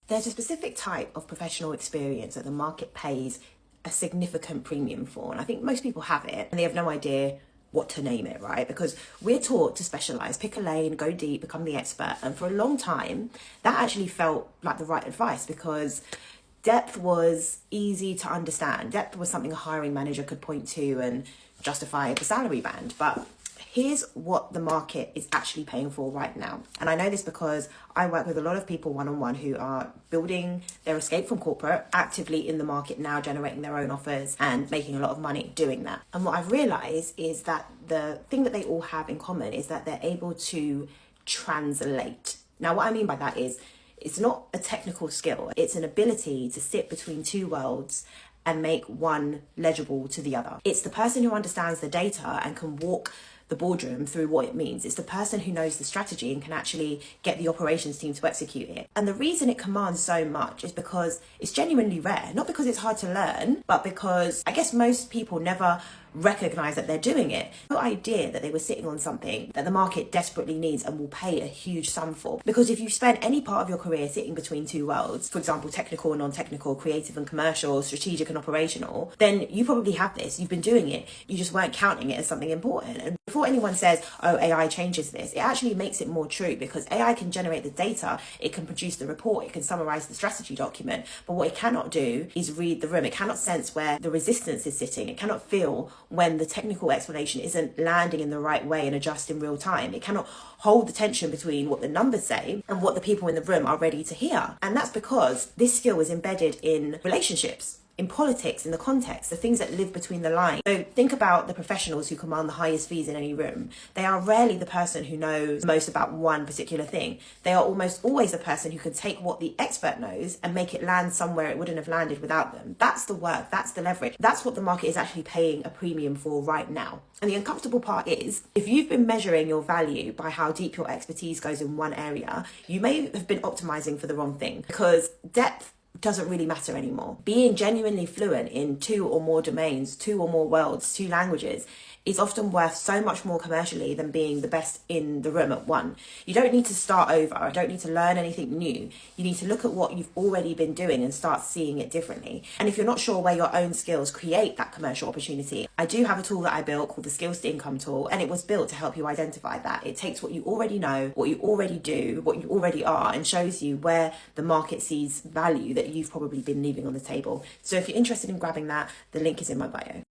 There's a specific type of professional experience that the market pays a significant premium for. And I think most people have it and they have no idea what to name it, right? Because we're taught to specialize, pick a lane, go deep, become the expert. And for a long time, that actually felt like the right advice because depth was easy to understand. Depth was something a hiring manager could point to and justify the salary band. But here's what the market is actually paying for right now. And I know this because I work with a lot of people one-on-one who are building their escape from corporate, actively in the market now, generating their own offers and making a lot of money doing that. And what I've realized is that the thing that they all have in common is that they're able to translate. Now, what I mean by that is it's not a technical skill. It's an ability to sit between two worlds and make one legible to the other. It's the person who understands the data and can walk the boardroom through what it means. It's the person who knows the strategy and can actually get the operations team to execute it. And the reason it commands so much is because it's genuinely rare, not because it's hard to learn, but because I guess most people never recognize that they're doing it. The idea that they were sitting on something that the market desperately needs and will pay a huge sum for. Because if you spend any part of your career sitting between two worlds, for example, technical and non-technical, creative and commercial, strategic and operational, then you probably have this. You've been doing it. You just weren't counting it as something important. And before anyone says, oh, AI changes this, it actually makes it more true because AI can generate the data, it can produce the report, it can summarize the strategy document. But what it cannot do is read the room. It cannot sense where the resistance is sitting. It cannot feel when the technical explanation isn't landing in the right way and adjust in real time. It cannot hold the tension between what the numbers say and what the people in the room are ready to hear. And that's because this skill is embedded in relationships, in politics, in the context, the things that live between the lines. So think about the professionals who command the highest fees in any room. They are rarely the person who knows most about one particular thing. They are almost always the person who can take what the expert knows and make it land somewhere it wouldn't have landed without them. That's the work, that's the leverage. That's what the market is actually paying a premium for right now. And the uncomfortable part is, if you've been measuring your value by how deep your expertise goes in one area, you may have been optimizing for the wrong thing because depth doesn't really matter anymore. Being genuinely fluent in two or more domains, two or more worlds, two languages is often worth so much more commercially than being the best in the room at one. You don't need to start over. I don't need to learn anything new. You need to look at what you've already been doing and start seeing it differently. And if you're not sure where your own skills create that commercial opportunity, I do have a tool that I built called the Skills to Income tool, and it was built to help you identify that. It takes what you already know, what you already do, what you already are, and shows you where the market sees value that you've probably been leaving on the table. So if you're interested in grabbing that, the link is in my bio.